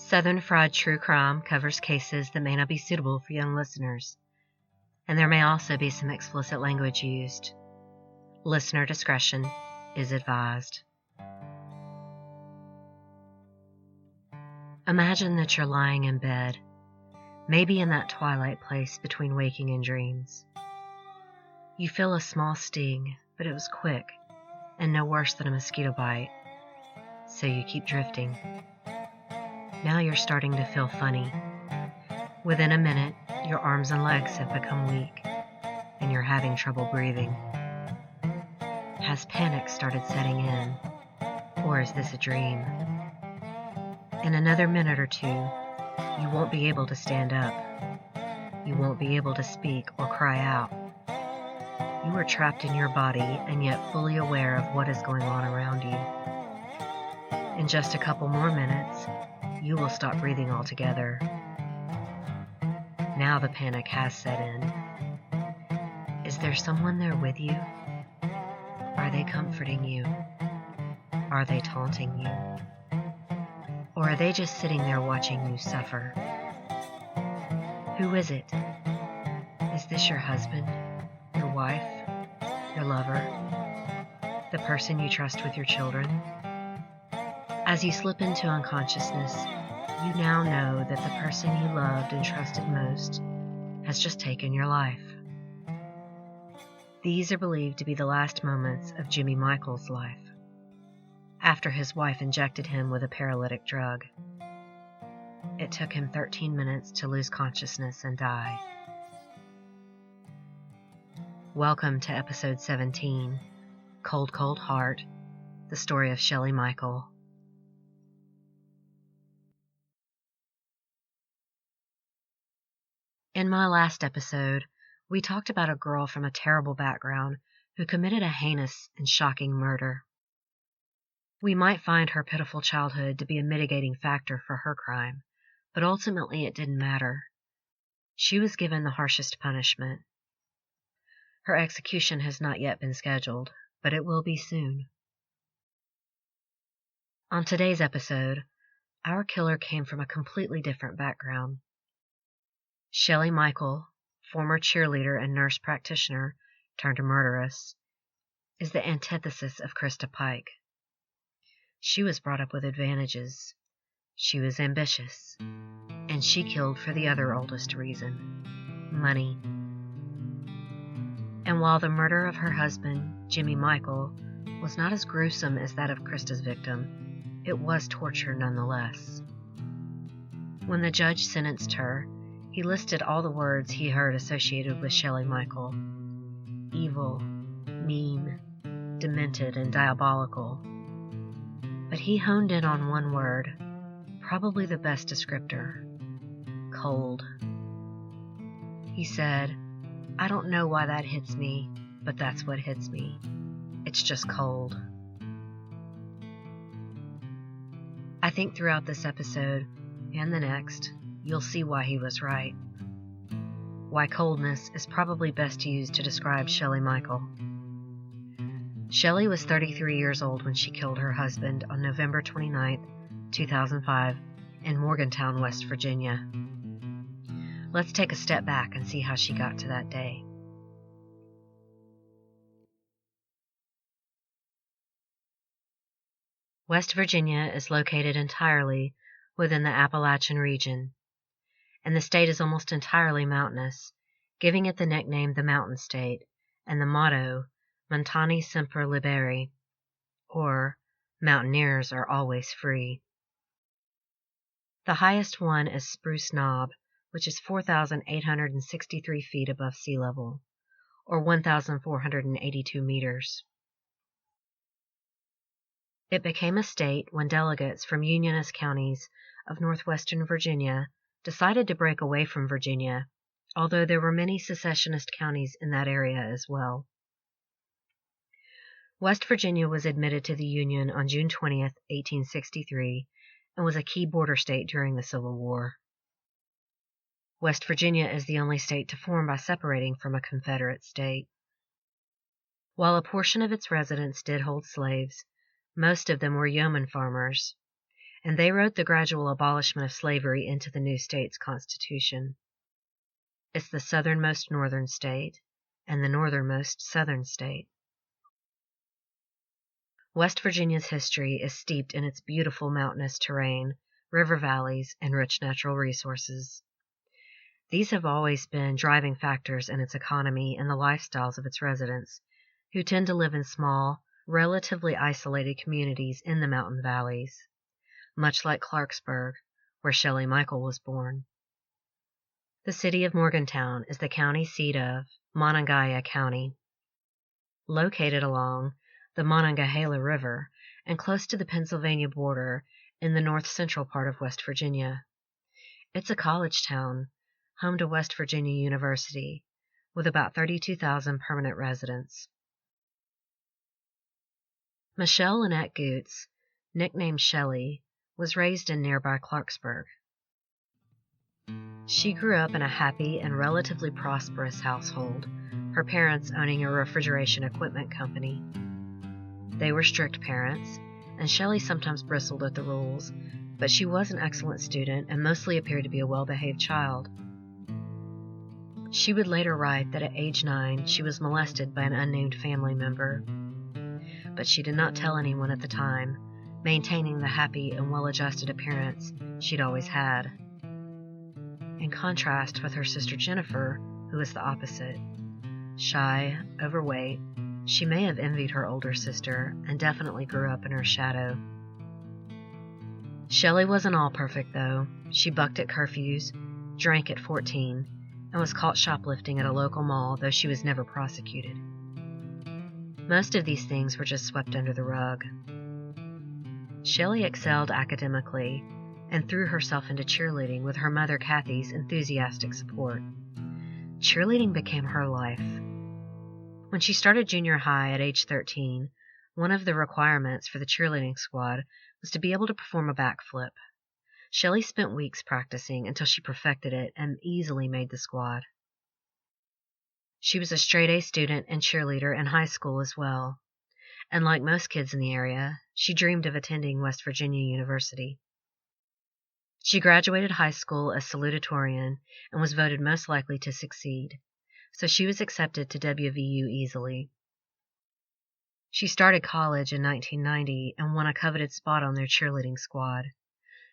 Southern Fried True Crime covers cases that may not be suitable for young listeners, and there may also be some explicit language used. Listener discretion is advised. Imagine that you're lying in bed, maybe in that twilight place between waking and dreams. You feel a small sting, but it was quick and no worse than a mosquito bite, so you keep drifting. Now you're starting to feel funny. Within a minute, your arms and legs have become weak, and you're having trouble breathing. Has panic started setting in, or is this a dream? In another minute or two, you won't be able to stand up. You won't be able to speak or cry out. You are trapped in your body and yet fully aware of what is going on around you. In just a couple more minutes, you will stop breathing altogether. Now the panic has set in. Is there someone there with you? Are they comforting you? Are they taunting you? Or are they just sitting there watching you suffer? Who is it? Is this your husband, your wife, your lover, the person you trust with your children? As you slip into unconsciousness, you now know that the person you loved and trusted most has just taken your life. These are believed to be the last moments of Jimmy Michael's life, after his wife injected him with a paralytic drug. It took him 13 minutes to lose consciousness and die. Welcome to episode 17, Cold, Cold Heart, the story of Shelly Michael. In my last episode, we talked about a girl from a terrible background who committed a heinous and shocking murder. We might find her pitiful childhood to be a mitigating factor for her crime, but ultimately it didn't matter. She was given the harshest punishment. Her execution has not yet been scheduled, but it will be soon. On today's episode, our killer came from a completely different background. Shelly Michael, former cheerleader and nurse practitioner turned murderess, is the antithesis of Krista Pike. She was brought up with advantages. She was ambitious, and she killed for the other oldest reason, money. And while the murder of her husband, Jimmy Michael, was not as gruesome as that of Krista's victim, it was torture nonetheless. When the judge sentenced her, he listed all the words he heard associated with Shelly Michael: evil, mean, demented, and diabolical. But he honed in on one word, probably the best descriptor: cold. He said, "I don't know why that hits me, but that's what hits me. It's just cold." I think throughout this episode, and the next, you'll see why he was right. Why coldness is probably best used to describe Shelly Michael. Shelly was 33 years old when she killed her husband on November 29, 2005, in Morgantown, West Virginia. Let's take a step back and see how she got to that day. West Virginia is located entirely within the Appalachian region, and the state is almost entirely mountainous, giving it the nickname the Mountain State and the motto Montani Semper Liberi, or Mountaineers are always free. The highest one is Spruce Knob, which is 4,863 feet above sea level, or 1,482 meters. It became a state when delegates from unionist counties of northwestern Virginia decided to break away from Virginia, although there were many secessionist counties in that area as well. West Virginia was admitted to the Union on June 20, 1863, and was a key border state during the Civil War. West Virginia is the only state to form by separating from a Confederate state. While a portion of its residents did hold slaves, most of them were yeoman farmers, and they wrote the gradual abolishment of slavery into the new state's constitution. It's the southernmost northern state and the northernmost southern state. West Virginia's history is steeped in its beautiful mountainous terrain, river valleys, and rich natural resources. These have always been driving factors in its economy and the lifestyles of its residents, who tend to live in small, relatively isolated communities in the mountain valleys, much like Clarksburg, where Shelly Michael was born. The city of Morgantown is the county seat of Monongahela County. Located along the Monongahela River and close to the Pennsylvania border in the north-central part of West Virginia. It's a college town, home to West Virginia University, with about 32,000 permanent residents. Michelle Lynette Goots, nicknamed Shelly, was raised in nearby Clarksburg. She grew up in a happy and relatively prosperous household, her parents owning a refrigeration equipment company. They were strict parents, and Shelly sometimes bristled at the rules, but she was an excellent student and mostly appeared to be a well-behaved child. She would later write that at age 9 she was molested by an unnamed family member, but she did not tell anyone at the time, maintaining the happy and well-adjusted appearance she'd always had. In contrast with her sister Jennifer, who was the opposite. Shy, overweight, she may have envied her older sister and definitely grew up in her shadow. Shelly wasn't all perfect, though. She bucked at curfews, drank at 14, and was caught shoplifting at a local mall, though she was never prosecuted. Most of these things were just swept under the rug. Shelly excelled academically and threw herself into cheerleading with her mother Kathy's enthusiastic support. Cheerleading became her life. When she started junior high at age 13, one of the requirements for the cheerleading squad was to be able to perform a backflip. Shelly spent weeks practicing until she perfected it and easily made the squad. She was a straight-A student and cheerleader in high school as well, and like most kids in the area, she dreamed of attending West Virginia University. She graduated high school as salutatorian and was voted most likely to succeed, so she was accepted to WVU easily. She started college in 1990 and won a coveted spot on their cheerleading squad.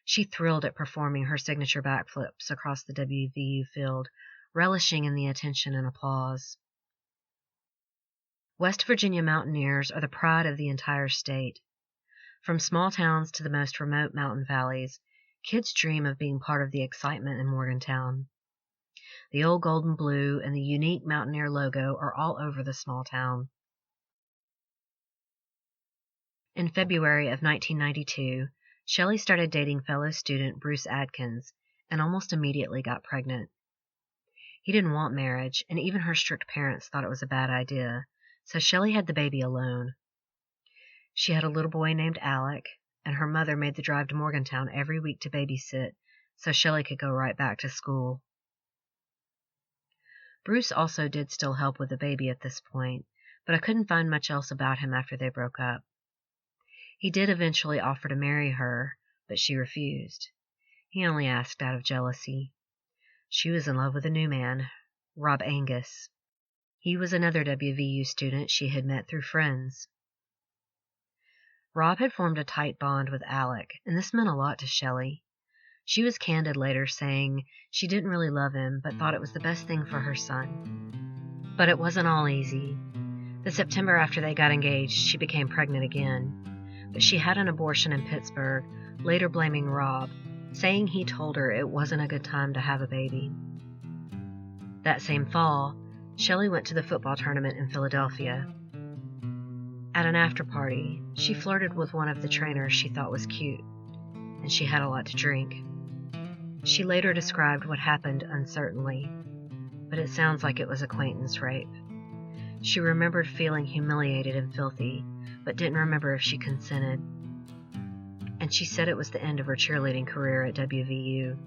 She thrilled at performing her signature backflips across the WVU field, relishing in the attention and applause. West Virginia Mountaineers are the pride of the entire state. From small towns to the most remote mountain valleys, kids dream of being part of the excitement in Morgantown. The old gold and blue and the unique Mountaineer logo are all over the small town. In February of 1992, Shelly started dating fellow student Bruce Adkins and almost immediately got pregnant. He didn't want marriage, and even her strict parents thought it was a bad idea, so Shelly had the baby alone. She had a little boy named Alec, and her mother made the drive to Morgantown every week to babysit, so Shelly could go right back to school. Bruce also did still help with the baby at this point, but I couldn't find much else about him after they broke up. He did eventually offer to marry her, but she refused. He only asked out of jealousy. She was in love with a new man, Rob Angus. He was another WVU student she had met through friends. Rob had formed a tight bond with Alec, and this meant a lot to Shelly. She was candid later, saying she didn't really love him, but thought it was the best thing for her son. But it wasn't all easy. The September after they got engaged, she became pregnant again. But she had an abortion in Pittsburgh, later blaming Rob, saying he told her it wasn't a good time to have a baby. That same fall, Shelly went to the football tournament in Philadelphia. At an after-party, she flirted with one of the trainers she thought was cute, and she had a lot to drink. She later described what happened uncertainly, but it sounds like it was acquaintance rape. She remembered feeling humiliated and filthy, but didn't remember if she consented. And she said it was the end of her cheerleading career at WVU.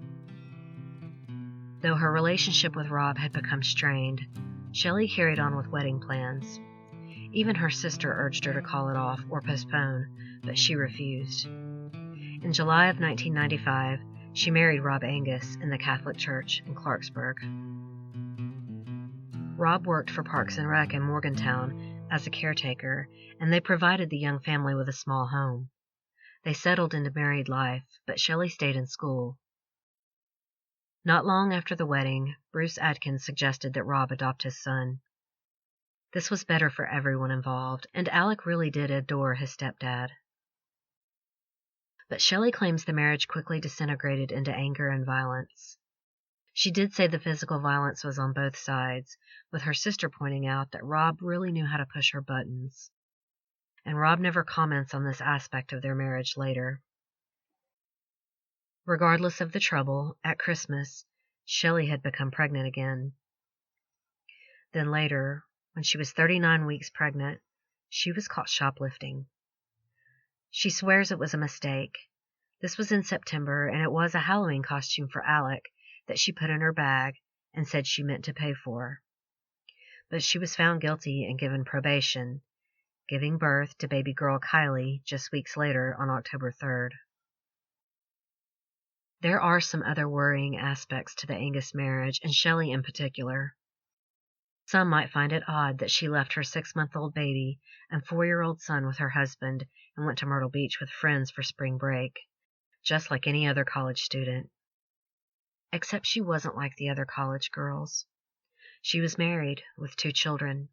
Though her relationship with Rob had become strained, Shelly carried on with wedding plans. Even her sister urged her to call it off or postpone, but she refused. In In July of 1995, she married Rob Angus in the Catholic Church in Clarksburg. Rob worked for Parks and Rec in Morgantown as a caretaker, and they provided the young family with a small home. They settled into married life, but Shelly stayed in school. Not long after the wedding, Bruce Adkins suggested that Rob adopt his son. This was better for everyone involved, and Alec really did adore his stepdad. But Shelly claims the marriage quickly disintegrated into anger and violence. She did say the physical violence was on both sides, with her sister pointing out that Rob really knew how to push her buttons. And Rob never comments on this aspect of their marriage later. Regardless of the trouble, at Christmas, Shelly had become pregnant again. Then later, when she was 39 weeks pregnant, she was caught shoplifting. She swears it was a mistake. This was in September, and it was a Halloween costume for Alec that she put in her bag and said she meant to pay for. But she was found guilty and given probation, giving birth to baby girl Coley just weeks later on October 3rd. There are some other worrying aspects to the Angus marriage, and Shelly in particular. Some might find it odd that she left her 6-month-old baby and 4-year-old son with her husband and went to Myrtle Beach with friends for spring break, just like any other college student. Except she wasn't like the other college girls. She was married with 2 children.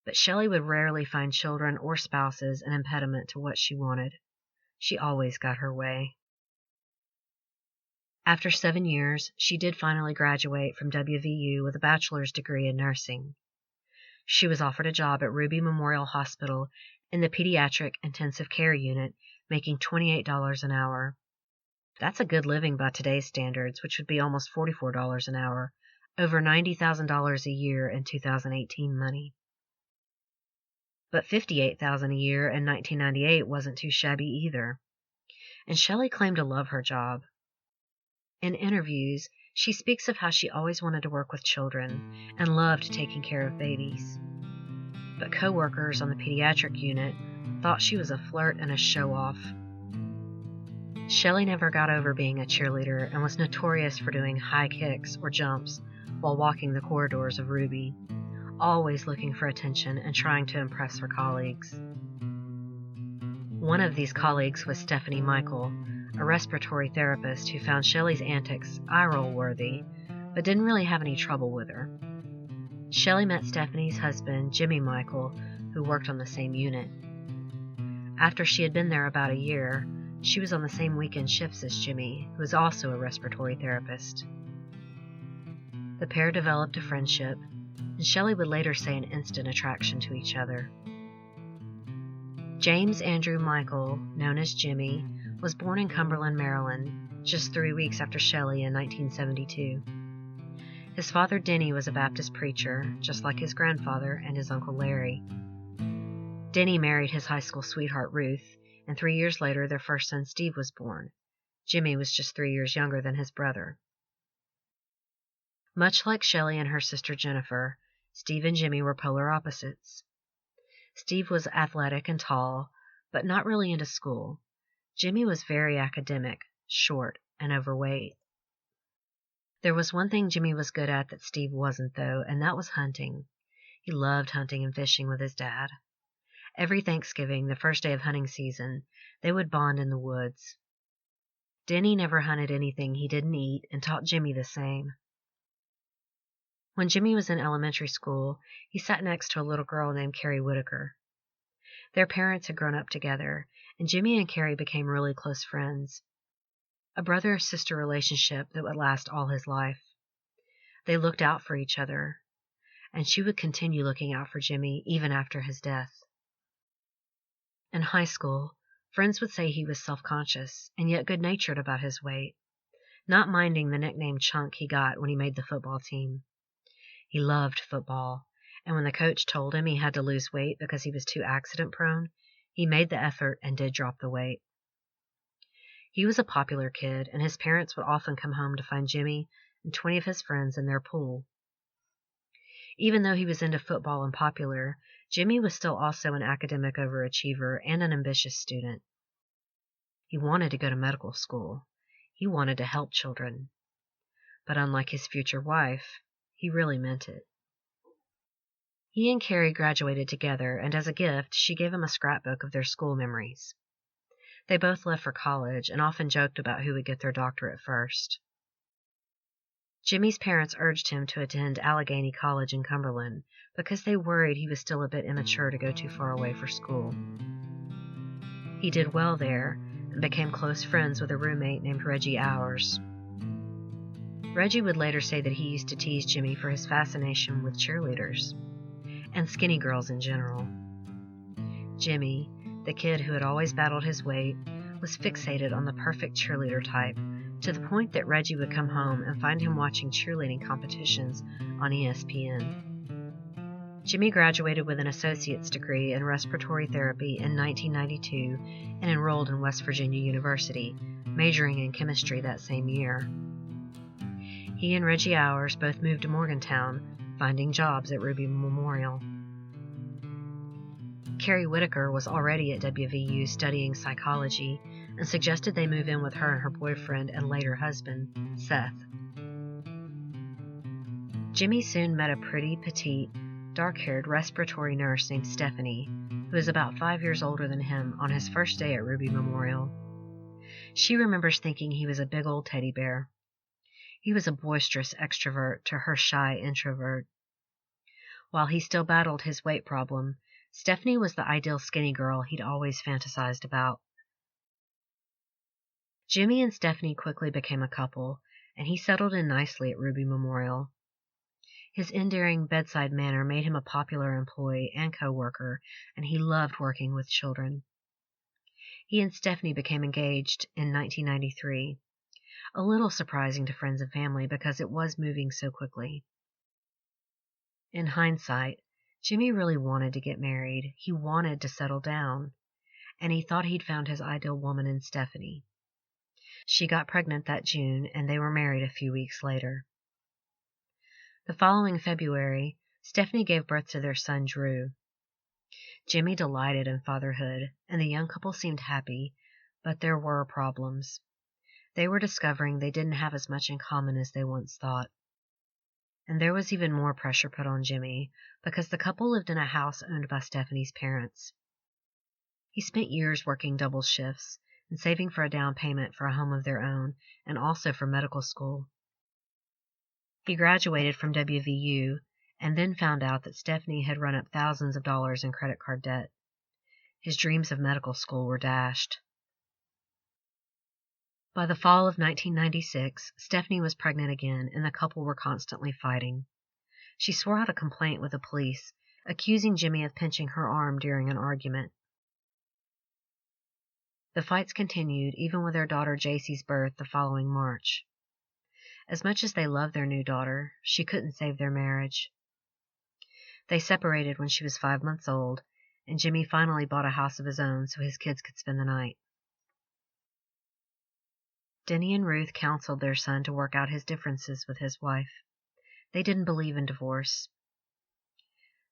But Shelly would rarely find children or spouses an impediment to what she wanted. She always got her way. After 7 years, she did finally graduate from WVU with a bachelor's degree in nursing. She was offered a job at Ruby Memorial Hospital in the pediatric intensive care unit, making $28 an hour. That's a good living by today's standards, which would be almost $44 an hour, over $90,000 a year in 2018 money. But $58,000 a year in 1998 wasn't too shabby either. And Shelly claimed to love her job. In interviews, she speaks of how she always wanted to work with children and loved taking care of babies. But co-workers on the pediatric unit thought she was a flirt and a show-off. Shelly never got over being a cheerleader and was notorious for doing high kicks or jumps while walking the corridors of Ruby, always looking for attention and trying to impress her colleagues. One of these colleagues was Shelly Michael, a respiratory therapist who found Shelly's antics eye-roll worthy, but didn't really have any trouble with her. Shelly met Stephanie's husband, Jimmy Michael, who worked on the same unit. After she had been there about a year, she was on the same weekend shifts as Jimmy, who was also a respiratory therapist. The pair developed a friendship, and Shelly would later say an instant attraction to each other. James Andrew Michael, known as Jimmy, was born in Cumberland, Maryland, just 3 weeks after Shelly in 1972. His father, Denny, was a Baptist preacher, just like his grandfather and his uncle Larry. Denny married his high school sweetheart, Ruth, and 3 years later their first son, Steve, was born. Jimmy was just 3 years younger than his brother. Much like Shelly and her sister Jennifer, Steve and Jimmy were polar opposites. Steve was athletic and tall, but not really into school. Jimmy was very academic, short, and overweight. There was one thing Jimmy was good at that Steve wasn't, though, and that was hunting. He loved hunting and fishing with his dad. Every Thanksgiving, the first day of hunting season, they would bond in the woods. Denny never hunted anything he didn't eat and taught Jimmy the same. When Jimmy was in elementary school, he sat next to a little girl named Carrie Whitaker. Their parents had grown up together, and Jimmy and Carrie became really close friends. A brother-sister relationship that would last all his life. They looked out for each other, and she would continue looking out for Jimmy even after his death. In high school, friends would say he was self-conscious and yet good-natured about his weight, not minding the nickname Chunk he got when he made the football team. He loved football, and when the coach told him he had to lose weight because he was too accident-prone, he made the effort and did drop the weight. He was a popular kid, and his parents would often come home to find Jimmy and 20 of his friends in their pool. Even though he was into football and popular, Jimmy was still also an academic overachiever and an ambitious student. He wanted to go to medical school. He wanted to help children. But unlike his future wife, he really meant it. He and Carrie graduated together, and as a gift, she gave him a scrapbook of their school memories. They both left for college and often joked about who would get their doctorate first. Jimmy's parents urged him to attend Allegheny College in Cumberland because they worried he was still a bit immature to go too far away for school. He did well there and became close friends with a roommate named Reggie Hours. Reggie would later say that he used to tease Jimmy for his fascination with cheerleaders and skinny girls in general. Jimmy, the kid who had always battled his weight, was fixated on the perfect cheerleader type, to the point that Reggie would come home and find him watching cheerleading competitions on ESPN. Jimmy graduated with an associate's degree in respiratory therapy in 1992 and enrolled in West Virginia University, majoring in chemistry that same year. He and Reggie Hours both moved to Morgantown, finding jobs at Ruby Memorial. Carrie Whitaker was already at WVU studying psychology and suggested they move in with her and her boyfriend and later husband, Seth. Jimmy soon met a pretty, petite, dark-haired respiratory nurse named Stephanie, who was about 5 years older than him, on his first day at Ruby Memorial. She remembers thinking he was a big old teddy bear. He was a boisterous extrovert to her shy introvert. While he still battled his weight problem, Stephanie was the ideal skinny girl he'd always fantasized about. Jimmy and Stephanie quickly became a couple, and he settled in nicely at Ruby Memorial. His endearing bedside manner made him a popular employee and co-worker, and he loved working with children. He and Stephanie became engaged in 1993, a little surprising to friends and family because it was moving so quickly. In hindsight, Jimmy really wanted to get married. He wanted to settle down, and he thought he'd found his ideal woman in Stephanie. She got pregnant that June, and they were married a few weeks later. The following February, Stephanie gave birth to their son, Drew. Jimmy delighted in fatherhood, and the young couple seemed happy, but there were problems. They were discovering they didn't have as much in common as they once thought. And there was even more pressure put on Jimmy, because the couple lived in a house owned by Stephanie's parents. He spent years working double shifts and saving for a down payment for a home of their own, and also for medical school. He graduated from WVU and then found out that Stephanie had run up thousands of dollars in credit card debt. His dreams of medical school were dashed. By the fall of 1996, Stephanie was pregnant again, and the couple were constantly fighting. She swore out a complaint with the police, accusing Jimmy of pinching her arm during an argument. The fights continued even with their daughter JC's birth the following March. As much as they loved their new daughter, she couldn't save their marriage. They separated when she was 5 months old, and Jimmy finally bought a house of his own so his kids could spend the night. Denny and Ruth counseled their son to work out his differences with his wife. They didn't believe in divorce.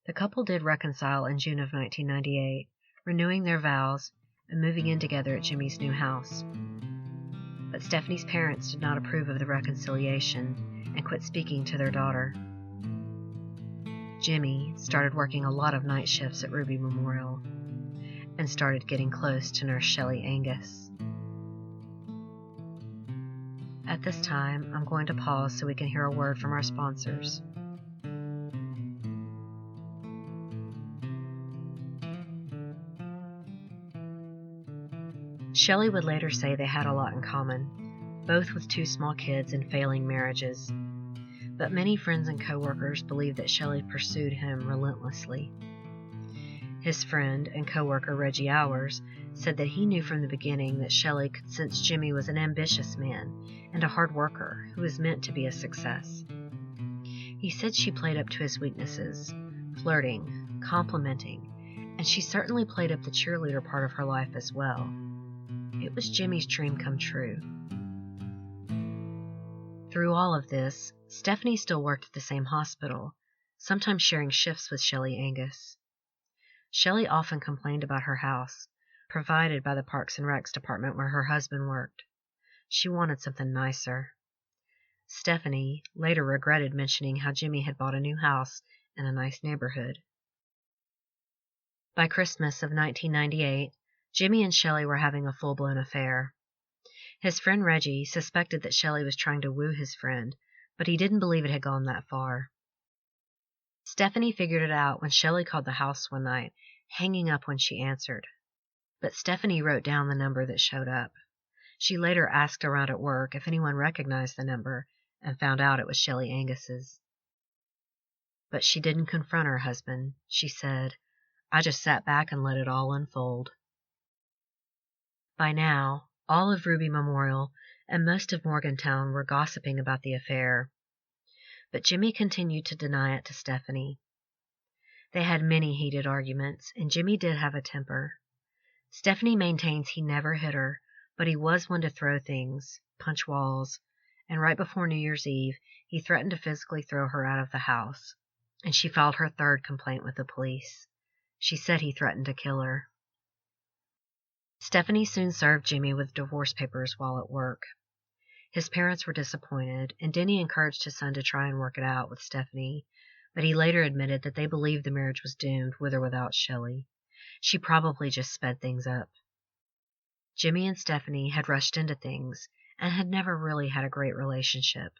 The couple did reconcile in June of 1998, renewing their vows and moving in together at Jimmy's new house. But Stephanie's parents did not approve of the reconciliation and quit speaking to their daughter. Jimmy started working a lot of night shifts at Ruby Memorial and started getting close to Nurse Shelly Angus. At this time, I'm going to pause so we can hear a word from our sponsors. Shelly would later say they had a lot in common, both with 2 small kids and failing marriages. But many friends and coworkers believe that Shelly pursued him relentlessly. His friend and coworker Reggie Hours said that he knew from the beginning that Shelly could sense Jimmy was an ambitious man and a hard worker who was meant to be a success. He said she played up to his weaknesses, flirting, complimenting, and she certainly played up the cheerleader part of her life as well. It was Jimmy's dream come true. Through all of this, Stephanie still worked at the same hospital, sometimes sharing shifts with Shelly Angus. Shelly often complained about her house, provided by the Parks and Recs department where her husband worked. She wanted something nicer. Stephanie later regretted mentioning how Jimmy had bought a new house in a nice neighborhood. By Christmas of 1998, Jimmy and Shelly were having a full-blown affair. His friend Reggie suspected that Shelly was trying to woo his friend, but he didn't believe it had gone that far. Stephanie figured it out when Shelly called the house one night, hanging up when she answered. But Stephanie wrote down the number that showed up. She later asked around at work if anyone recognized the number, and found out it was Shelly Angus's. But she didn't confront her husband. She said, "I just sat back and let it all unfold." By now, all of Ruby Memorial and most of Morgantown were gossiping about the affair. But Jimmy continued to deny it to Stephanie. They had many heated arguments, and Jimmy did have a temper. Stephanie maintains he never hit her, but he was one to throw things, punch walls, and right before New Year's Eve, he threatened to physically throw her out of the house, and she filed her third complaint with the police. She said he threatened to kill her. Stephanie soon served Jimmy with divorce papers while at work. His parents were disappointed, and Denny encouraged his son to try and work it out with Stephanie, but he later admitted that they believed the marriage was doomed with or without Shelly. She probably just sped things up. Jimmy and Stephanie had rushed into things and had never really had a great relationship.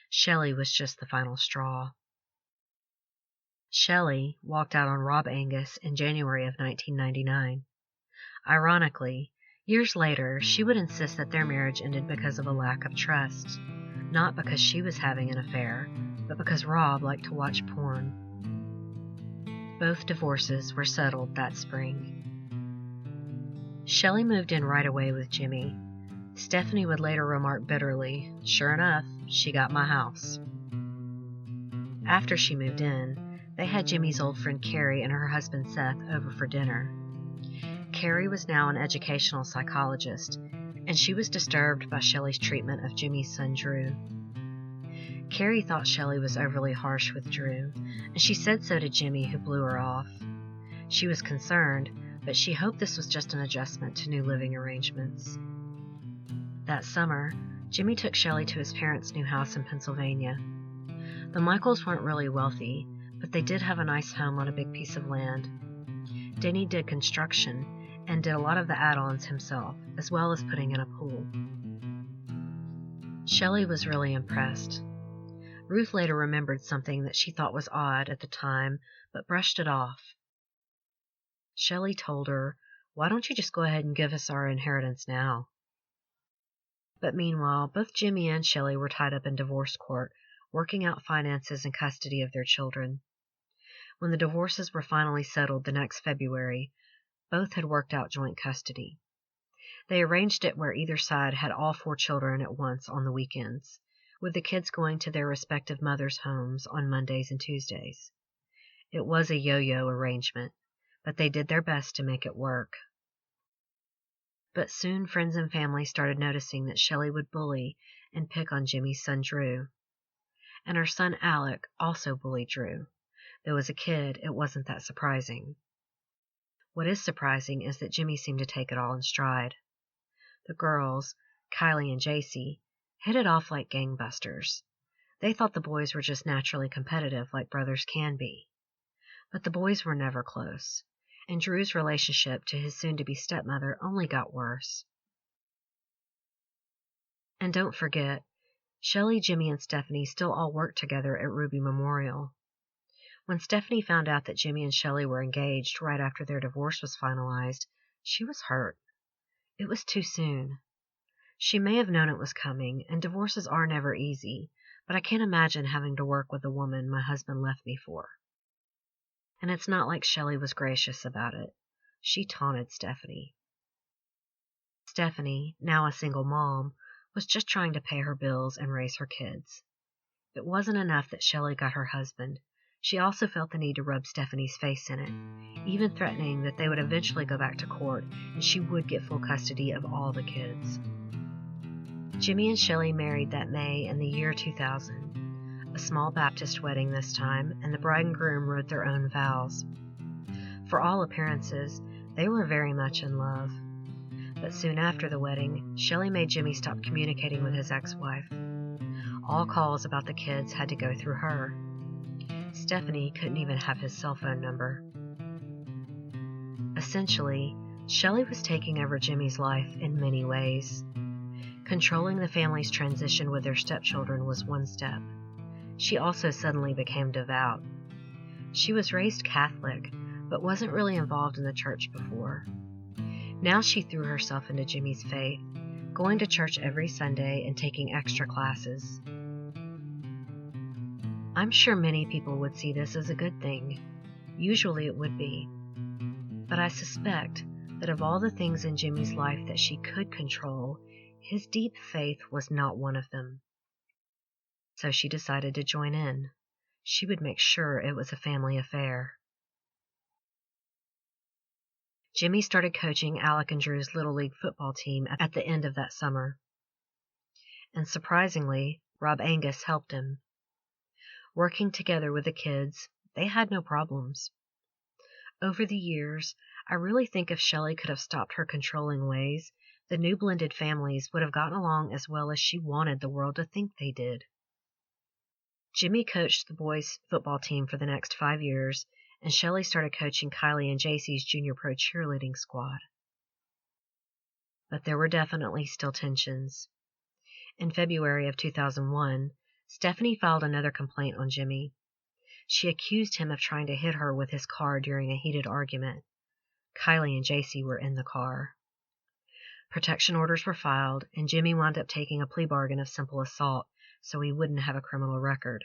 Shelly was just the final straw. Shelly walked out on Rob Angus in January of 1999. Ironically, years later, she would insist that their marriage ended because of a lack of trust, not because she was having an affair, but because Rob liked to watch porn. Both divorces were settled that spring. Shelly moved in right away with Jimmy. Stephanie would later remark bitterly, "Sure enough, she got my house." After she moved in, they had Jimmy's old friend Carrie and her husband Seth over for dinner. Carrie was now an educational psychologist, and she was disturbed by Shelly's treatment of Jimmy's son Drew. Carrie thought Shelly was overly harsh with Drew, and she said so to Jimmy, who blew her off. She was concerned, but she hoped this was just an adjustment to new living arrangements. That summer, Jimmy took Shelly to his parents' new house in Pennsylvania. The Michaels weren't really wealthy, but they did have a nice home on a big piece of land. Denny did construction and did a lot of the add-ons himself, as well as putting in a pool. Shelly was really impressed. Ruth later remembered something that she thought was odd at the time, but brushed it off. Shelly told her, "Why don't you just go ahead and give us our inheritance now?" But meanwhile, both Jimmy and Shelly were tied up in divorce court, working out finances and custody of their children. When the divorces were finally settled the next February, both had worked out joint custody. They arranged it where either side had all 4 children at once on the weekends, with the kids going to their respective mothers' homes on Mondays and Tuesdays. It was a yo-yo arrangement, but they did their best to make it work. But soon friends and family started noticing that Shelly would bully and pick on Jimmy's son Drew. And her son Alec also bullied Drew. Though as a kid, it wasn't that surprising. What is surprising is that Jimmy seemed to take it all in stride. The girls, Kylie and JC, hit it off like gangbusters. They thought the boys were just naturally competitive like brothers can be. But the boys were never close, and Drew's relationship to his soon-to-be stepmother only got worse. And don't forget, Shelly, Jimmy, and Stephanie still all worked together at Ruby Memorial. When Stephanie found out that Jimmy and Shelly were engaged right after their divorce was finalized, she was hurt. It was too soon. She may have known it was coming, and divorces are never easy, but I can't imagine having to work with the woman my husband left me for. And it's not like Shelly was gracious about it. She taunted Stephanie. Stephanie, now a single mom, was just trying to pay her bills and raise her kids. It wasn't enough that Shelly got her husband. She also felt the need to rub Stephanie's face in it, even threatening that they would eventually go back to court and she would get full custody of all the kids. Jimmy and Shelly married that May in the year 2000, a small Baptist wedding this time, and the bride and groom wrote their own vows. For all appearances, They were very much in love. But soon after the wedding, Shelly made Jimmy stop communicating with his ex-wife. All calls about the kids had to go through her. Stephanie couldn't even have his cell phone number. Essentially, Shelly was taking over Jimmy's life in many ways. Controlling the family's transition with their stepchildren was one step. She also suddenly became devout. She was raised Catholic, but wasn't really involved in the church before. Now she threw herself into Jimmy's faith, going to church every Sunday and taking extra classes. I'm sure many people would see this as a good thing. Usually it would be. But I suspect that of all the things in Jimmy's life that she could control, his deep faith was not one of them. So she decided to join in. She would make sure it was a family affair. Jimmy started coaching Alec and Drew's Little League football team at the end of that summer. And surprisingly, Rob Angus helped him. Working together with the kids, they had no problems. Over the years, I really think if Shelly could have stopped her controlling ways, the new blended families would have gotten along as well as she wanted the world to think they did. Jimmy coached the boys' football team for the next 5 years, and Shelly started coaching Kylie and JC's junior pro cheerleading squad. But there were definitely still tensions. In February of 2001, Stephanie filed another complaint on Jimmy. She accused him of trying to hit her with his car during a heated argument. Kylie and JC were in the car. Protection orders were filed, and Jimmy wound up taking a plea bargain of simple assault so he wouldn't have a criminal record.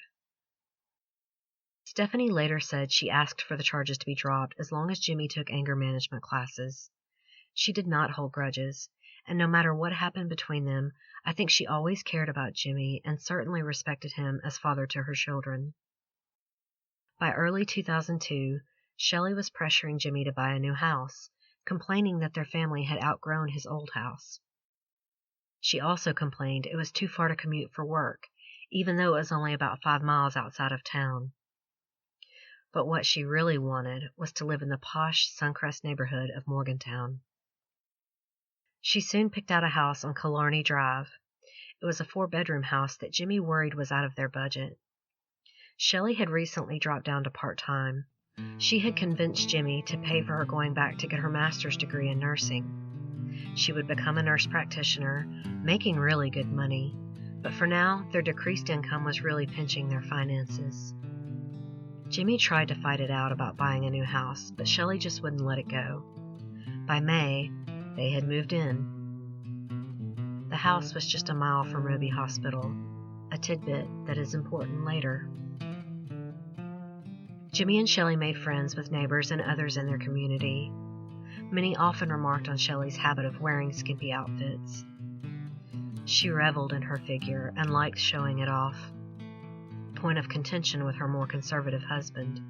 Stephanie later said she asked for the charges to be dropped as long as Jimmy took anger management classes. She did not hold grudges, and no matter what happened between them, I think she always cared about Jimmy and certainly respected him as father to her children. By early 2002, Shelly was pressuring Jimmy to buy a new house, complaining that their family had outgrown his old house. She also complained it was too far to commute for work, even though it was only about 5 miles outside of town. But what she really wanted was to live in the posh Suncrest neighborhood of Morgantown. She soon picked out a house on Killarney Drive. It was a 4-bedroom house that Jimmy worried was out of their budget. Shelly had recently dropped down to part-time. She had convinced Jimmy to pay for her going back to get her master's degree in nursing. She would become a nurse practitioner, making really good money, but for now, their decreased income was really pinching their finances. Jimmy tried to fight it out about buying a new house, but Shelly just wouldn't let it go. By May, they had moved in. The house was just a mile from Roby Hospital, a tidbit that is important later. Jimmy and Shelly made friends with neighbors and others in their community. Many often remarked on Shelly's habit of wearing skimpy outfits. She reveled in her figure and liked showing it off. Point of contention with her more conservative husband.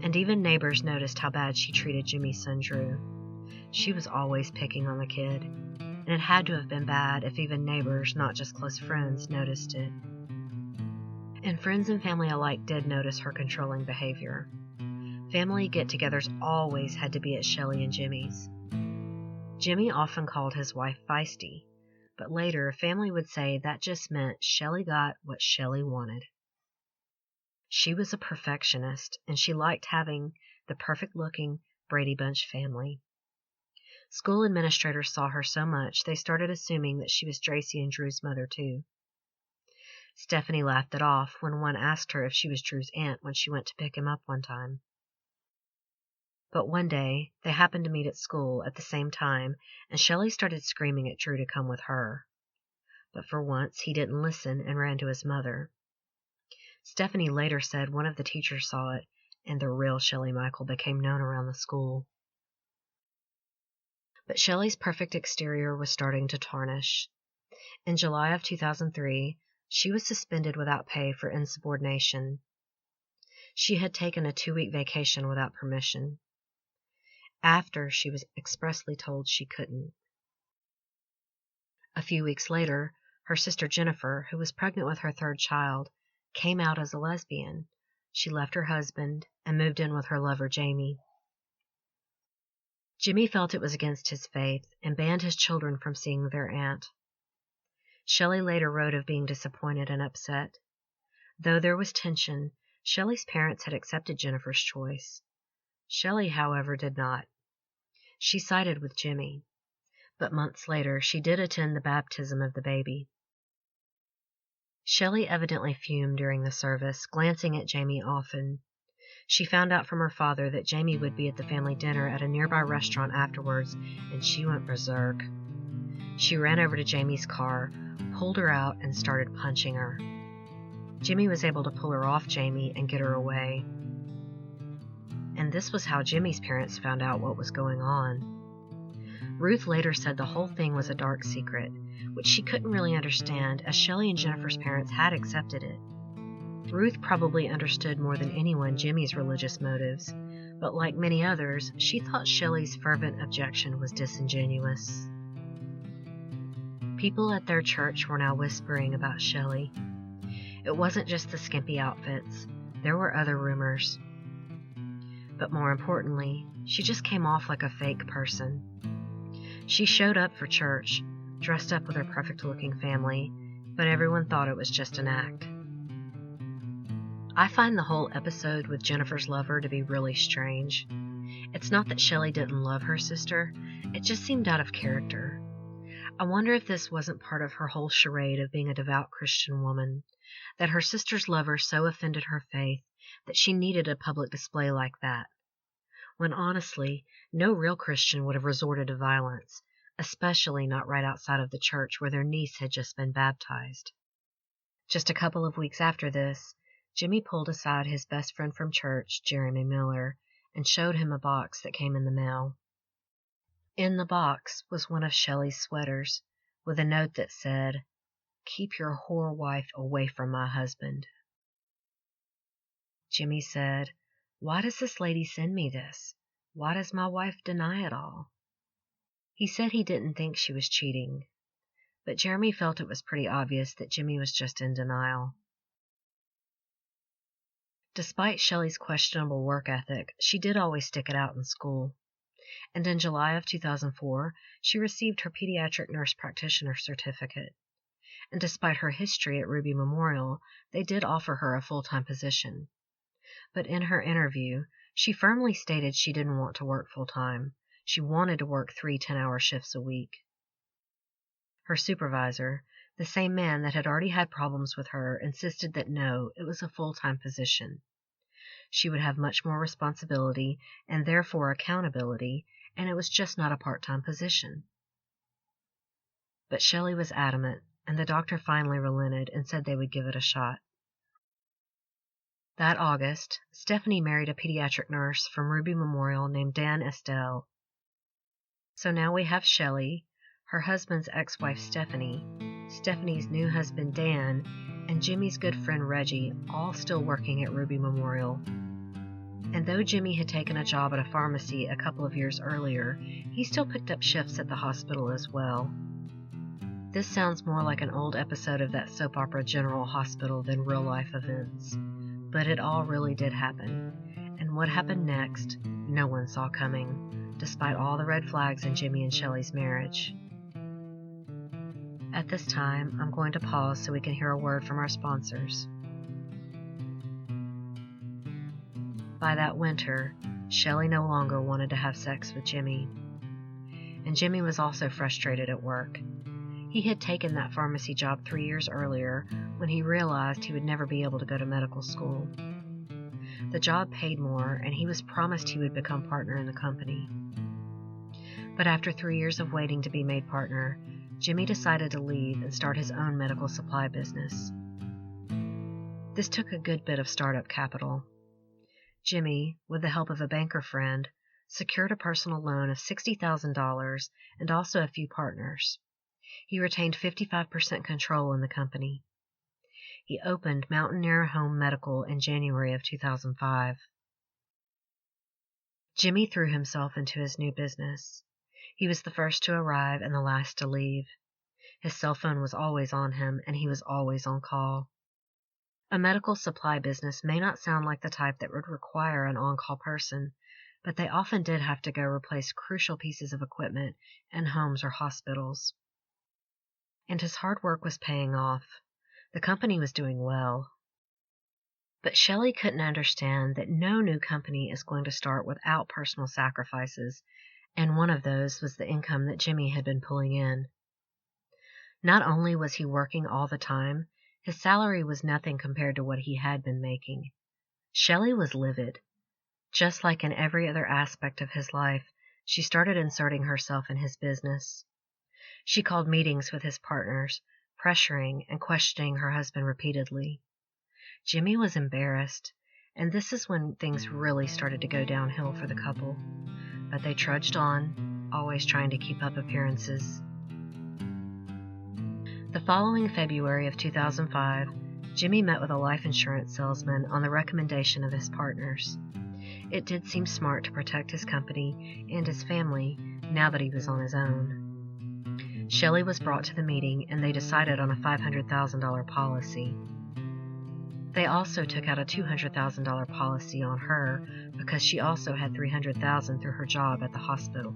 And even neighbors noticed how bad she treated Jimmy's son Drew. She was always picking on the kid, and it had to have been bad if even neighbors, not just close friends, noticed it. And friends and family alike did notice her controlling behavior. Family get-togethers always had to be at Shelly and Jimmy's. Jimmy often called his wife feisty, but later family would say that just meant Shelly got what Shelly wanted. She was a perfectionist, and she liked having the perfect-looking Brady Bunch family. School administrators saw her so much they started assuming that she was Tracy and Drew's mother too. Stephanie laughed it off when one asked her if she was Drew's aunt when she went to pick him up one time. But one day, they happened to meet at school at the same time, and Shelly started screaming at Drew to come with her. But for once, he didn't listen and ran to his mother. Stephanie later said one of the teachers saw it, and the real Shelly Michael became known around the school. But Shelly's perfect exterior was starting to tarnish. In July of 2003, she was suspended without pay for insubordination. She had taken a 2-week vacation without permission. After she was expressly told she couldn't. A few weeks later, her sister Jennifer, who was pregnant with her 3rd child, came out as a lesbian. She left her husband and moved in with her lover Jamie. Jimmy felt it was against his faith and banned his children from seeing their aunt. Shelly later wrote of being disappointed and upset. Though there was tension, Shelly's parents had accepted Jennifer's choice. Shelly, however, did not. She sided with Jimmy, but months later she did attend the baptism of the baby. Shelly evidently fumed during the service, glancing at Jamie often. She found out from her father that Jamie would be at the family dinner at a nearby restaurant afterwards, and she went berserk. She ran over to Jamie's car, pulled her out, and started punching her. Jimmy was able to pull her off Jamie and get her away. And this was how Jimmy's parents found out what was going on. Ruth later said the whole thing was a dark secret, which she couldn't really understand as Shelly and Jennifer's parents had accepted it. Ruth probably understood more than anyone Jimmy's religious motives, but like many others, she thought Shelly's fervent objection was disingenuous. People at their church were now whispering about Shelly. It wasn't just the skimpy outfits. There were other rumors. But more importantly, she just came off like a fake person. She showed up for church, dressed up with her perfect-looking family, but everyone thought it was just an act. I find the whole episode with Jennifer's lover to be really strange. It's not that Shelly didn't love her sister, it just seemed out of character. I wonder if this wasn't part of her whole charade of being a devout Christian woman, that her sister's lover so offended her faith that she needed a public display like that, when honestly, no real Christian would have resorted to violence, especially not right outside of the church where their niece had just been baptized. Just a couple of weeks after this, Jimmy pulled aside his best friend from church, Jeremy Miller, and showed him a box that came in the mail. In the box was one of Shelly's sweaters, with a note that said, "Keep your whore wife away from my husband." Jimmy said, "Why does this lady send me this? Why does my wife deny it all?" He said he didn't think she was cheating, but Jeremy felt it was pretty obvious that Jimmy was just in denial. Despite Shelly's questionable work ethic, she did always stick it out in school. And in July of 2004, she received her pediatric nurse practitioner certificate. And despite her history at Ruby Memorial, they did offer her a full-time position. But in her interview, she firmly stated she didn't want to work full-time. She wanted to work 3 10-hour shifts a week. Her supervisor, the same man that had already had problems with her, insisted that no, it was a full-time position. She would have much more responsibility and therefore accountability, and it was just not a part-time position. But Shelly was adamant, and the doctor finally relented and said they would give it a shot. That August, Stephanie married a pediatric nurse from Ruby Memorial named Dan Estelle. So now we have Shelly, her husband's ex-wife Stephanie, Stephanie's new husband Dan, and Jimmy's good friend Reggie, all still working at Ruby Memorial. And though Jimmy had taken a job at a pharmacy a couple of years earlier, he still picked up shifts at the hospital as well. This sounds more like an old episode of that soap opera General Hospital than real-life events. But it all really did happen. And what happened next, no one saw coming, despite all the red flags in Jimmy and Shelly's marriage. At this time, I'm going to pause so we can hear a word from our sponsors. By that winter, Shelly no longer wanted to have sex with Jimmy. And Jimmy was also frustrated at work. He had taken that pharmacy job 3 years earlier when he realized he would never be able to go to medical school. The job paid more, and he was promised he would become partner in the company. But after 3 years of waiting to be made partner, Jimmy decided to leave and start his own medical supply business. This took a good bit of startup capital. Jimmy, with the help of a banker friend, secured a personal loan of $60,000 and also a few partners. He retained 55% control in the company. He opened Mountaineer Home Medical in January of 2005. Jimmy threw himself into his new business. He was the first to arrive and the last to leave. His cell phone was always on him, and he was always on call. A medical supply business may not sound like the type that would require an on-call person, but they often did have to go replace crucial pieces of equipment in homes or hospitals. And his hard work was paying off. The company was doing well. But Shelly couldn't understand that no new company is going to start without personal sacrifices, and one of those was the income that Jimmy had been pulling in. Not only was he working all the time, his salary was nothing compared to what he had been making. Shelly was livid. Just like in every other aspect of his life, she started inserting herself in his business. She called meetings with his partners, pressuring and questioning her husband repeatedly. Jimmy was embarrassed, and this is when things really started to go downhill for the couple. But they trudged on, always trying to keep up appearances. The following February of 2005, Jimmy met with a life insurance salesman on the recommendation of his partners. It did seem smart to protect his company and his family now that he was on his own. Shelly was brought to the meeting, and they decided on a $500,000 policy. They also took out a $200,000 policy on her because she also had $300,000 through her job at the hospital.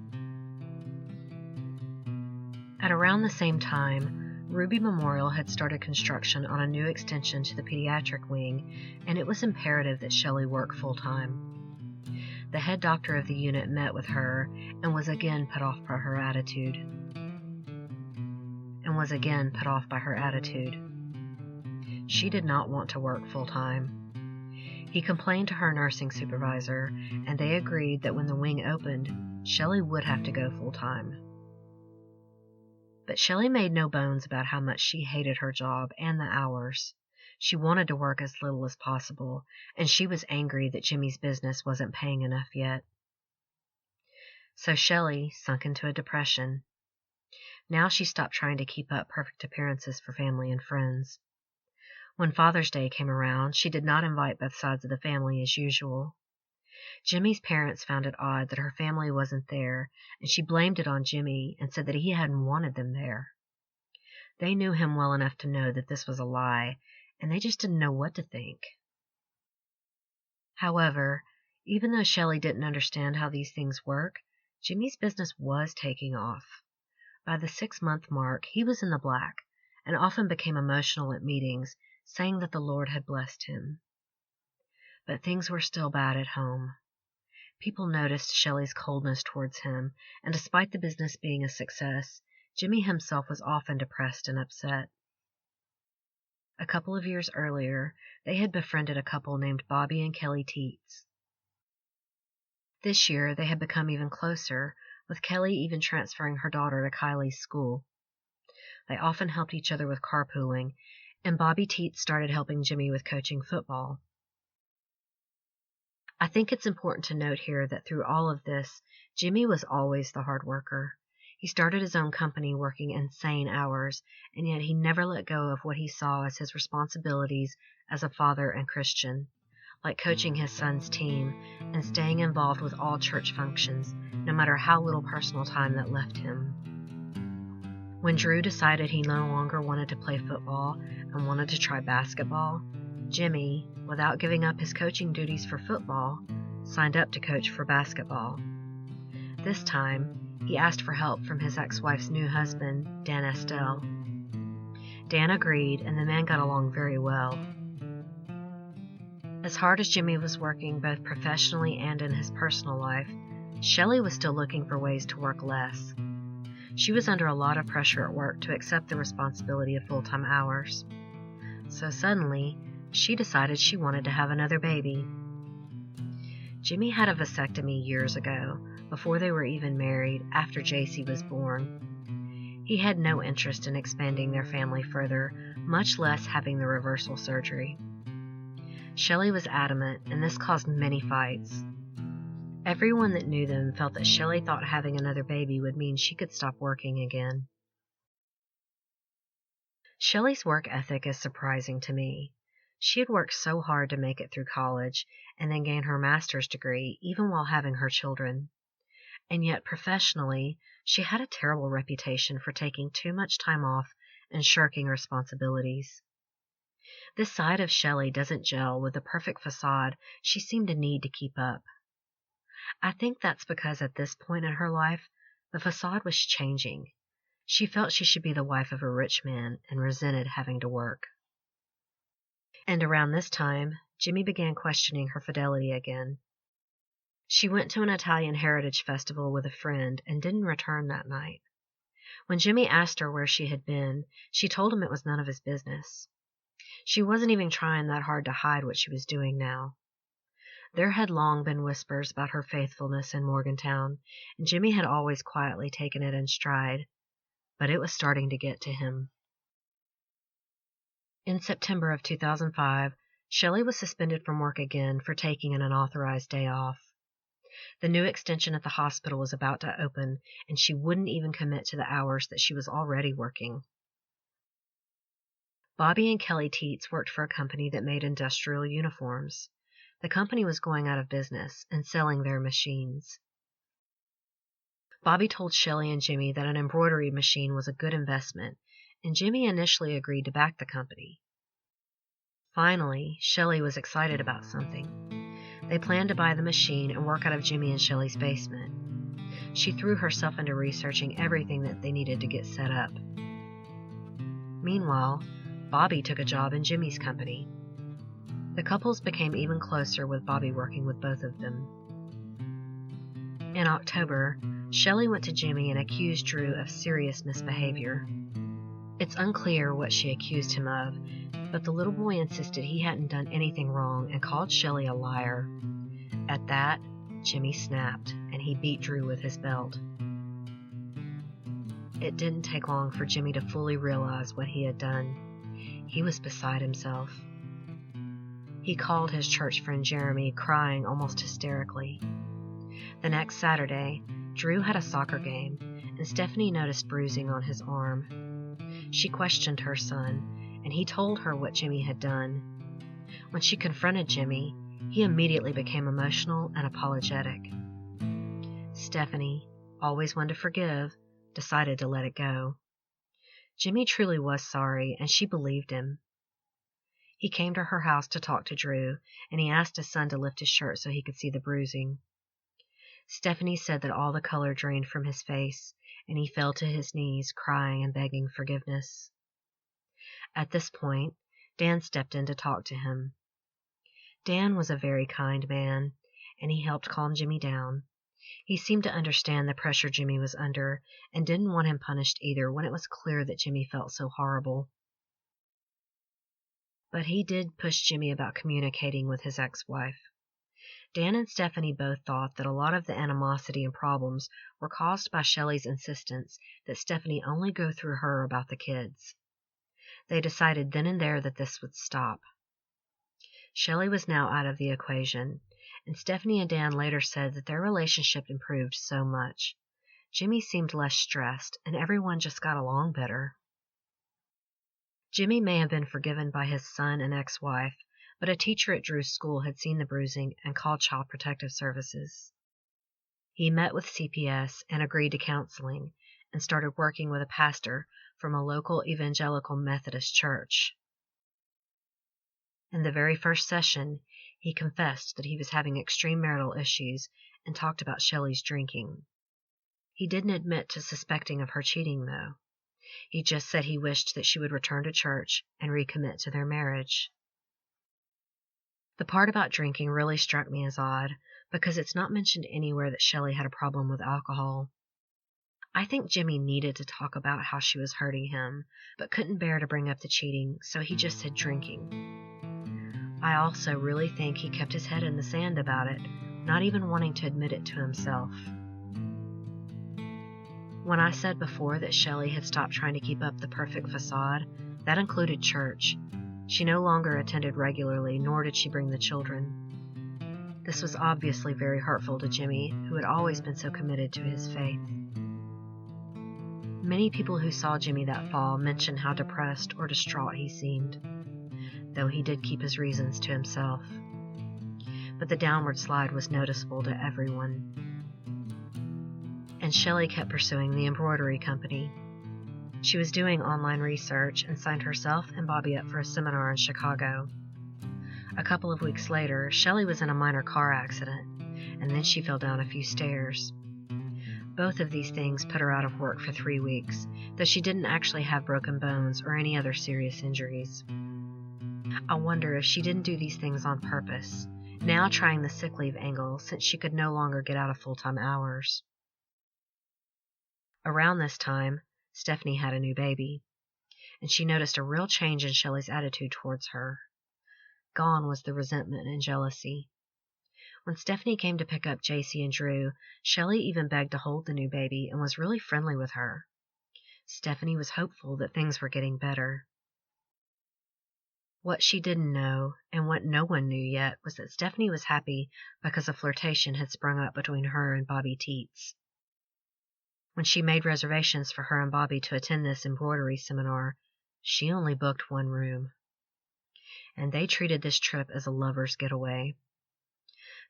At around the same time, Ruby Memorial had started construction on a new extension to the pediatric wing, and it was imperative that Shelly work full-time. The head doctor of the unit met with her and was again put off by her attitude. She did not want to work full-time. He complained to her nursing supervisor, and they agreed that when the wing opened, Shelly would have to go full-time. But Shelly made no bones about how much she hated her job and the hours. She wanted to work as little as possible, and she was angry that Jimmy's business wasn't paying enough yet. So Shelly sunk into a depression. Now she stopped trying to keep up perfect appearances for family and friends. When Father's Day came around, she did not invite both sides of the family as usual. Jimmy's parents found it odd that her family wasn't there, and she blamed it on Jimmy and said that he hadn't wanted them there. They knew him well enough to know that this was a lie, and they just didn't know what to think. However, even though Shelly didn't understand how these things work, Jimmy's business was taking off. By the 6-month mark, he was in the black, and often became emotional at meetings, saying that the Lord had blessed him. But things were still bad at home. People noticed Shelly's coldness towards him, and despite the business being a success, Jimmy himself was often depressed and upset. A couple of years earlier, they had befriended a couple named Bobby and Kelly Teets. This year, they had become even closer, with Kelly even transferring her daughter to Kylie's school. They often helped each other with carpooling, and Bobby Teets started helping Jimmy with coaching football. I think it's important to note here that through all of this, Jimmy was always the hard worker. He started his own company working insane hours, and yet he never let go of what he saw as his responsibilities as a father and Christian, like coaching his son's team and staying involved with all church functions, no matter how little personal time that left him. When Drew decided he no longer wanted to play football and wanted to try basketball, Jimmy, without giving up his coaching duties for football, signed up to coach for basketball. This time, he asked for help from his ex-wife's new husband, Dan Estelle. Dan agreed, and the man got along very well. As hard as Jimmy was working both professionally and in his personal life, Shelly was still looking for ways to work less. She was under a lot of pressure at work to accept the responsibility of full-time hours. So suddenly, she decided she wanted to have another baby. Jimmy had a vasectomy years ago, before they were even married, after JC was born. He had no interest in expanding their family further, much less having the reversal surgery. Shelly was adamant, and this caused many fights. Everyone that knew them felt that Shelly thought having another baby would mean she could stop working again. Shelly's work ethic is surprising to me. She had worked so hard to make it through college and then gain her master's degree even while having her children. And yet professionally, she had a terrible reputation for taking too much time off and shirking responsibilities. This side of Shelly doesn't gel with the perfect facade she seemed to need to keep up. I think that's because at this point in her life, the facade was changing. She felt she should be the wife of a rich man and resented having to work. And around this time, Jimmy began questioning her fidelity again. She went to an Italian heritage festival with a friend and didn't return that night. When Jimmy asked her where she had been, she told him it was none of his business. She wasn't even trying that hard to hide what she was doing now. There had long been whispers about her faithfulness in Morgantown, and Jimmy had always quietly taken it in stride, but it was starting to get to him. In September of 2005, Shelly was suspended from work again for taking an unauthorized day off. The new extension at the hospital was about to open, and she wouldn't even commit to the hours that she was already working. Bobby and Kelly Teets worked for a company that made industrial uniforms. The company was going out of business and selling their machines. Bobby told Shelly and Jimmy that an embroidery machine was a good investment, and Jimmy initially agreed to back the company. Finally, Shelly was excited about something. They planned to buy the machine and work out of Jimmy and Shelly's basement. She threw herself into researching everything that they needed to get set up. Meanwhile, Bobby took a job in Jimmy's company. The couples became even closer with Bobby working with both of them. In October, Shelly went to Jimmy and accused Drew of serious misbehavior. It's unclear what she accused him of, but the little boy insisted he hadn't done anything wrong and called Shelly a liar. At that, Jimmy snapped, and he beat Drew with his belt. It didn't take long for Jimmy to fully realize what he had done. He was beside himself. He called his church friend Jeremy, crying almost hysterically. The next Saturday, Drew had a soccer game, and Stephanie noticed bruising on his arm. She questioned her son, and he told her what Jimmy had done. When she confronted Jimmy, he immediately became emotional and apologetic. Stephanie, always one to forgive, decided to let it go. Jimmy truly was sorry, and she believed him. He came to her house to talk to Drew, and he asked his son to lift his shirt so he could see the bruising. Stephanie said that all the color drained from his face, and he fell to his knees, crying and begging forgiveness. At this point, Dan stepped in to talk to him. Dan was a very kind man, and he helped calm Jimmy down. He seemed to understand the pressure Jimmy was under, and didn't want him punished either when it was clear that Jimmy felt so horrible. But he did push Jimmy about communicating with his ex-wife. Dan and Stephanie both thought that a lot of the animosity and problems were caused by Shelly's insistence that Stephanie only go through her about the kids. They decided then and there that this would stop. Shelly was now out of the equation, and Stephanie and Dan later said that their relationship improved so much. Jimmy seemed less stressed, and everyone just got along better. Jimmy may have been forgiven by his son and ex-wife, but a teacher at Drew's school had seen the bruising and called Child Protective Services. He met with CPS and agreed to counseling, and started working with a pastor from a local evangelical Methodist church. In the very first session, he confessed that he was having extreme marital issues and talked about Shelly's drinking. He didn't admit to suspecting of her cheating, though. He just said he wished that she would return to church and recommit to their marriage. The part about drinking really struck me as odd, because it's not mentioned anywhere that Shelly had a problem with alcohol. I think Jimmy needed to talk about how she was hurting him, but couldn't bear to bring up the cheating, so he just said drinking. I also really think he kept his head in the sand about it, not even wanting to admit it to himself. When I said before that Shelly had stopped trying to keep up the perfect facade, that included church. She no longer attended regularly, nor did she bring the children. This was obviously very hurtful to Jimmy, who had always been so committed to his faith. Many people who saw Jimmy that fall mentioned how depressed or distraught he seemed, though he did keep his reasons to himself. But the downward slide was noticeable to everyone. And Shelly kept pursuing the embroidery company. She was doing online research and signed herself and Bobby up for a seminar in Chicago. A couple of weeks later, Shelly was in a minor car accident. and then she fell down a few stairs. Both of these things put her out of work for 3 weeks, though she didn't actually have broken bones or any other serious injuries. I wonder if she didn't do these things on purpose, now trying the sick leave angle since she could no longer get out of full-time hours. Around this time, Stephanie had a new baby, and she noticed a real change in Shelly's attitude towards her. Gone was the resentment and jealousy. When Stephanie came to pick up JC and Drew, Shelly even begged to hold the new baby and was really friendly with her. Stephanie was hopeful that things were getting better. What she didn't know, and what no one knew yet, was that Stephanie was happy because a flirtation had sprung up between her and Bobby Teets. When she made reservations for her and Bobby to attend this embroidery seminar, she only booked one room. And they treated this trip as a lover's getaway.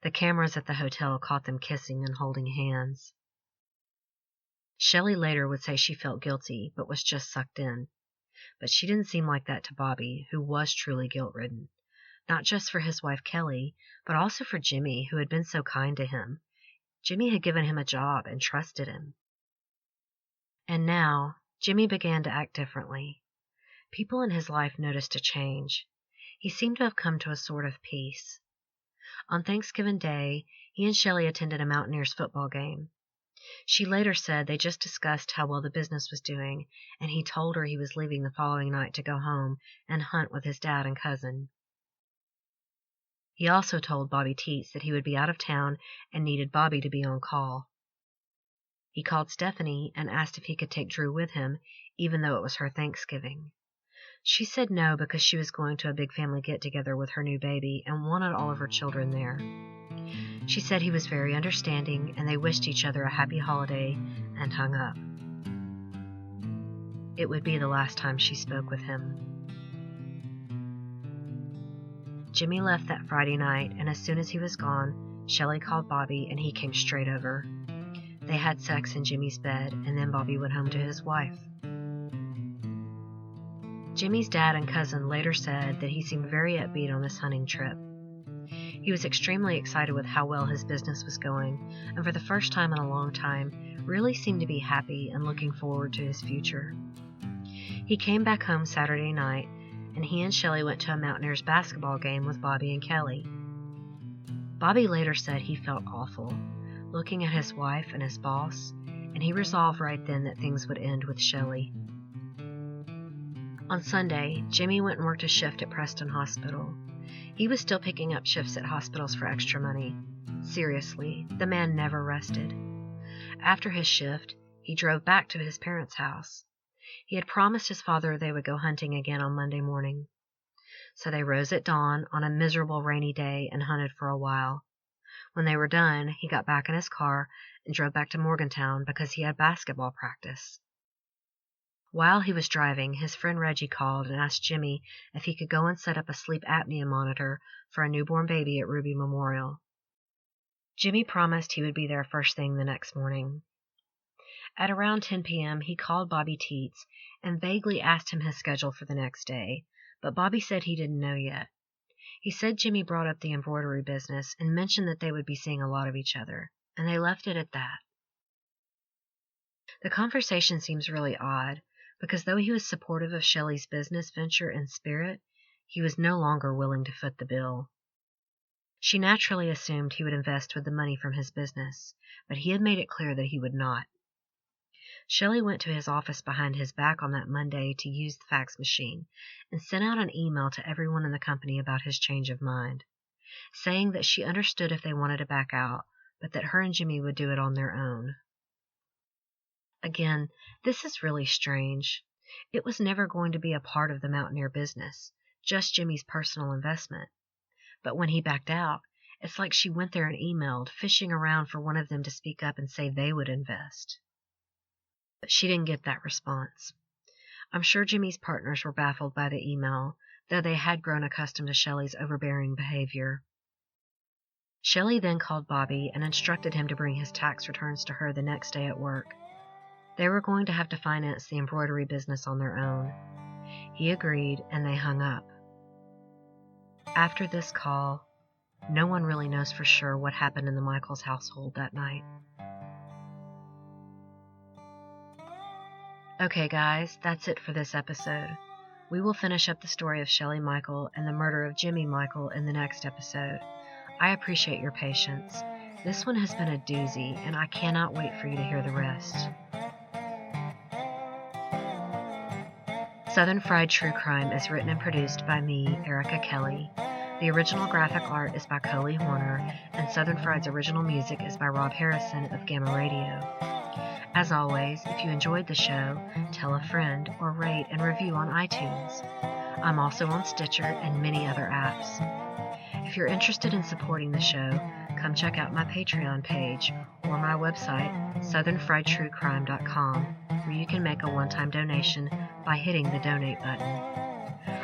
The cameras at the hotel caught them kissing and holding hands. Shelly later would say she felt guilty, but was just sucked in. But she didn't seem like that to Bobby, who was truly guilt-ridden, not just for his wife Kelly, but also for Jimmy, who had been so kind to him. Jimmy had given him a job and trusted him. And now, Jimmy began to act differently. People in his life noticed a change. He seemed to have come to a sort of peace. On Thanksgiving Day, he and Shelly attended a Mountaineers football game. She later said they just discussed how well the business was doing, and he told her he was leaving the following night to go home and hunt with his dad and cousin. He also told Bobby Teets that he would be out of town and needed Bobby to be on call. He called Stephanie and asked if he could take Drew with him, even though it was her Thanksgiving. She said no because she was going to a big family get-together with her new baby and wanted all of her children there. She said he was very understanding, and they wished each other a happy holiday and hung up. It would be the last time she spoke with him. Jimmy left that Friday night, and as soon as he was gone, Shelly called Bobby, and he came straight over. They had sex in Jimmy's bed, and then Bobby went home to his wife. Jimmy's dad and cousin later said that he seemed very upbeat on this hunting trip. He was extremely excited with how well his business was going, and for the first time in a long time, really seemed to be happy and looking forward to his future. He came back home Saturday night, and he and Shelly went to a Mountaineers basketball game with Bobby and Kelly. Bobby later said he felt awful, looking at his wife and his boss, and he resolved right then that things would end with Shelly. On Sunday, Jimmy went and worked a shift at Preston Hospital. He was still picking up shifts at hospitals for extra money. Seriously, the man never rested. After his shift, he drove back to his parents' house. He had promised his father they would go hunting again on Monday morning. So they rose at dawn on a miserable rainy day and hunted for a while. When they were done, he got back in his car and drove back to Morgantown because he had basketball practice. While he was driving, his friend Reggie called and asked Jimmy if he could go and set up a sleep apnea monitor for a newborn baby at Ruby Memorial. Jimmy promised he would be there first thing the next morning. At around 10 p.m., he called Bobby Teets and vaguely asked him his schedule for the next day, but Bobby said he didn't know yet. He said Jimmy brought up the embroidery business and mentioned that they would be seeing a lot of each other, and they left it at that. The conversation seems really odd, because though he was supportive of Shelly's business venture in spirit, he was no longer willing to foot the bill. She naturally assumed he would invest with the money from his business, but he had made it clear that he would not. Shelly went to his office behind his back on that Monday to use the fax machine and sent out an email to everyone in the company about his change of mind, saying that she understood if they wanted to back out, but that her and Jimmy would do it on their own. Again, this is really strange. It was never going to be a part of the Mountaineer business, just Jimmy's personal investment. But when he backed out, it's like she went there and emailed, fishing around for one of them to speak up and say they would invest. But she didn't get that response. I'm sure Jimmy's partners were baffled by the email, though they had grown accustomed to Shelly's overbearing behavior. Shelly then called Bobby and instructed him to bring his tax returns to her the next day at work. They were going to have to finance the embroidery business on their own. He agreed, and they hung up. After this call, No one really knows for sure what happened in the Michaels household that night. Okay, guys, that's it for this episode. We will finish up the story of Shelly Michael and the murder of Jimmy Michael in the next episode. I appreciate your patience. This one has been a doozy, and I cannot wait for you to hear the rest. Southern Fried True Crime is written and produced by me, Erica Kelley. The original graphic art is by Coley, and Southern Fried's original music is by Rob Harrison of Gamma Radio. As always, if you enjoyed the show, tell a friend or rate and review on iTunes. I'm also on Stitcher and many other apps. If you're interested in supporting the show, come check out my Patreon page or my website, southernfriedtruecrime.com, where you can make a one-time donation by hitting the donate button.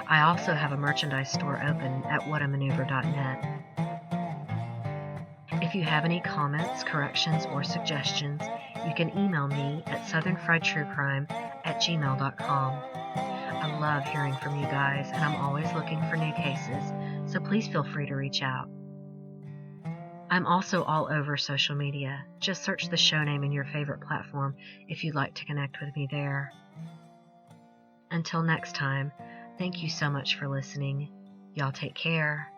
I also have a merchandise store open at whatamaneuver.net. If you have any comments, corrections, or suggestions, you can email me at southernfriedtruecrime@gmail.com. I love hearing from you guys, and I'm always looking for new cases, so please feel free to reach out. I'm also all over social media. Just search the show name in your favorite platform if you'd like to connect with me there. Until next time, thank you so much for listening. Y'all take care.